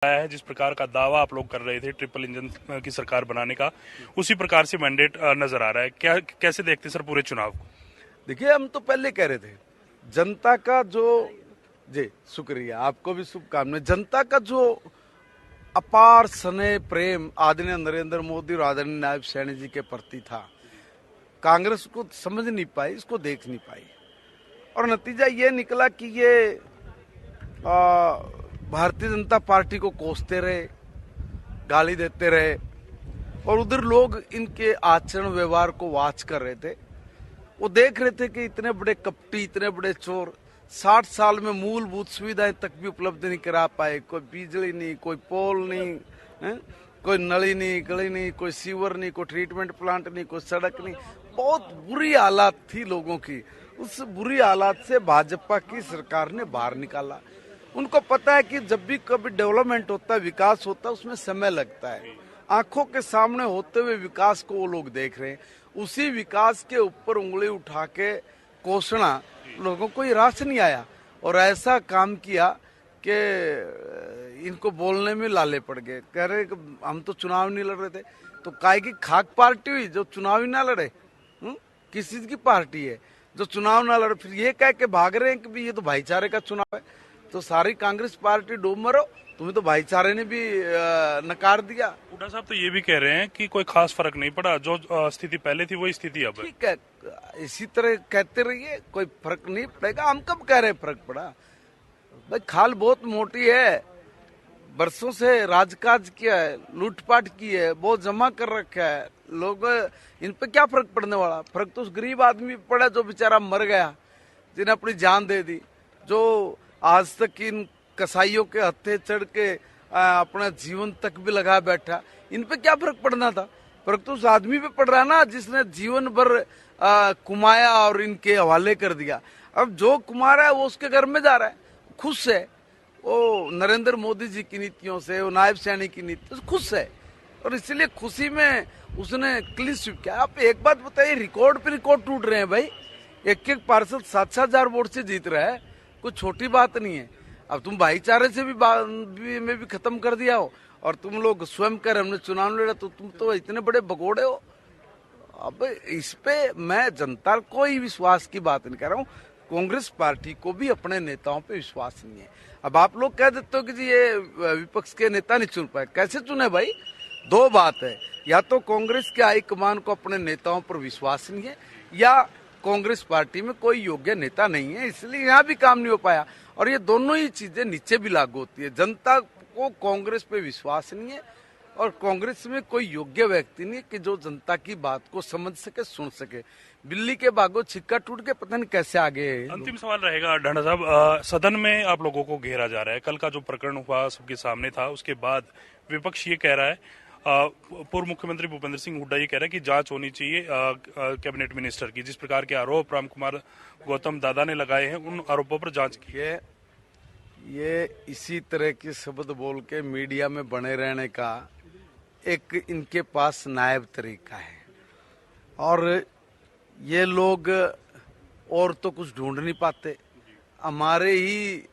आया है। जिस प्रकार का दावा आप लोग कर रहे थे ट्रिपल इंजन की सरकार बनाने का, उसी प्रकार से मैंडेट नजर आ रहा है। क्या कैसे देखते सर पूरे चुनाव को? देखिए, हम तो पहले कह रहे थे जनता का जो, जी शुक्रिया, आपको भी शुभकामनाएं। जनता का जो अपार स्नेह प्रेम आदरणीय नरेंद्र मोदी और आदरणीय नायब सैनी जी के प्रति था, कांग्रेस को समझ नहीं पाई, इसको देख नहीं पाई, और नतीजा ये निकला कि ये भारतीय जनता पार्टी को कोसते रहे, गाली देते रहे, और उधर लोग इनके आचरण व्यवहार को वाच कर रहे थे। वो देख रहे थे कि इतने बड़े कपटी, इतने बड़े चोर 60 साल में मूलभूत सुविधाएं तक भी उपलब्ध नहीं करा पाए। कोई बिजली नहीं, कोई पोल नहीं है? कोई नली नहीं, गली नहीं, कोई सीवर नहीं, कोई ट्रीटमेंट प्लांट नहीं, कोई सड़क नहीं। बहुत बुरी हालात थी लोगों की। उस बुरी हालात से भाजपा की सरकार ने बाहर निकाला। उनको पता है कि जब भी कभी डेवलपमेंट होता है, विकास होता है, उसमें समय लगता है। आंखों के सामने होते हुए विकास को वो लोग देख रहे हैं। उसी विकास के ऊपर उंगली उठा के कोसना लोगों को ये रास नहीं आया, और ऐसा काम किया कि इनको बोलने में लाले पड़ गए। कह रहे कि हम तो चुनाव नहीं लड़ रहे थे, तो काहे की खाक पार्टी हुई जो चुनाव ही ना लड़े? किस चीज की पार्टी है जो चुनाव ना लड़े? फिर ये कह के भाग रहे हैं कि भी ये तो भाईचारे का चुनाव है। तो सारी कांग्रेस पार्टी डूब मरो, तुम्हें तो भाईचारे ने भी नकार दिया। हुड्डा साहब तो ये भी कह रहे हैं कि कोई खास फर्क नहीं पड़ा, जो स्थिति पहले थी वही स्थिति अब है। ठीक है, इसी तरह कहते रहिए, कोई फर्क नहीं पड़ेगा। हम कब कह रहे फर्क पड़ा? भाई खाल बहुत मोटी है, बरसों से राजकाज किया है, लूटपाट की है, बहुत जमा कर रखा है लोग। इन पे क्या फर्क पड़ने वाला? फर्क तो उस गरीब आदमी पे पड़ा जो बेचारा मर गया, जिन्हें अपनी जान दे दी, जो आज तक इन कसाईयों के हत्थे चढ़ के अपना जीवन तक भी लगा बैठा। इन पे क्या फर्क पड़ना था? फर्क तो उस आदमी पे पड़ रहा है ना, जिसने जीवन भर कुमाया और इनके हवाले कर दिया। अब जो कुमा रहा है वो उसके घर में जा रहा है, खुश है। वो नरेंद्र मोदी जी की नीतियों से, वो नायब सैनी की नीतियों से खुश है, और इसलिए खुशी में उसने क्लीन स्वीप किया। आप एक बात बताइए, रिकॉर्ड पे रिकॉर्ड टूट रहे हैं भाई। एक एक पार्षद 7-7 हजार वोट से जीत रहा है, कोई छोटी बात नहीं है। अब तुम भाईचारे से में भी खत्म कर दिया हो, और तुम लोग स्वयं कर हमने चुनाव लड़ा, तो तुम तो इतने बड़े भगोड़े हो। अब इस पे मैं जनता को ही विश्वास की बात नहीं कर रहा हूँ, कांग्रेस पार्टी को भी अपने नेताओं पे विश्वास नहीं है। अब आप लोग कह देते हो कि जी ये विपक्ष के नेता नहीं चुन पाए, कैसे चुने भाई? दो बात है, या तो कांग्रेस के हाईकमान को अपने नेताओं पर विश्वास नहीं है, या कांग्रेस पार्टी में कोई योग्य नेता नहीं है, इसलिए यहाँ भी काम नहीं हो पाया। और ये दोनों ही चीजें नीचे भी लागू होती है। जनता को कांग्रेस पे विश्वास नहीं है, और कांग्रेस में कोई योग्य व्यक्ति नहीं कि जो जनता की बात को समझ सके, सुन सके। बिल्ली के बागों छिक्का टूट के पता नहीं कैसे आगे। अंतिम सवाल रहेगा ढांडा साहब, सदन में आप लोगों को घेरा जा रहा है। कल का जो प्रकरण हुआ सबके सामने था, उसके बाद विपक्ष ये कह रहा है, पूर्व मुख्यमंत्री भूपेंद्र सिंह हुड्डा ये कह रहा है कि जांच होनी चाहिए कैबिनेट मिनिस्टर की। जिस प्रकार के आरोप रामकुमार गौतम दादा ने लगाए हैं, उन आरोपों पर जांच की। ये इसी तरह के शब्द बोल के मीडिया में बने रहने का एक इनके पास नायब तरीका है, और ये लोग और तो कुछ ढूंढ नहीं पाते। हमारे ही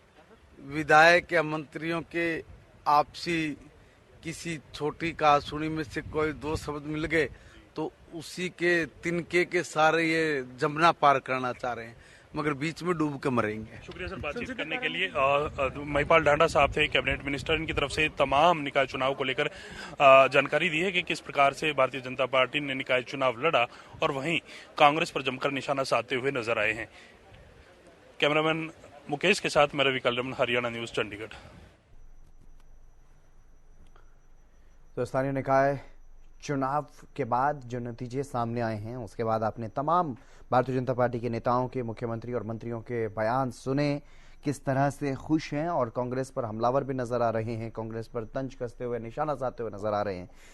विधायक या मंत्रियों के आपसी किसी छोटी कहासुनी में से कोई दो शब्द मिल गए, तो उसी के तिनके के सारे ये जमुना पार करना चाह रहे हैं, मगर बीच में डूब के मरेंगे। शुक्रिया सर बातचीत करने के लिए। महिपाल ढांडा साहब थे कैबिनेट मिनिस्टर। इनकी तरफ से तमाम निकाय चुनाव को लेकर जानकारी दी है कि किस प्रकार से भारतीय जनता पार्टी ने निकाय चुनाव लड़ा, और वहीं कांग्रेस पर जमकर निशाना साधते हुए नजर आए हैं। कैमरामैन मुकेश के साथ मैं रवि कलरमन, हरियाणा न्यूज, चंडीगढ़। तो स्थानीय निकाय चुनाव के बाद जो नतीजे सामने आए हैं, उसके बाद आपने तमाम भारतीय जनता पार्टी के नेताओं के, मुख्यमंत्री और मंत्रियों के बयान सुने, किस तरह से खुश हैं और कांग्रेस पर हमलावर भी नजर आ रहे हैं, कांग्रेस पर तंज कसते हुए, निशाना साधते हुए नजर आ रहे हैं।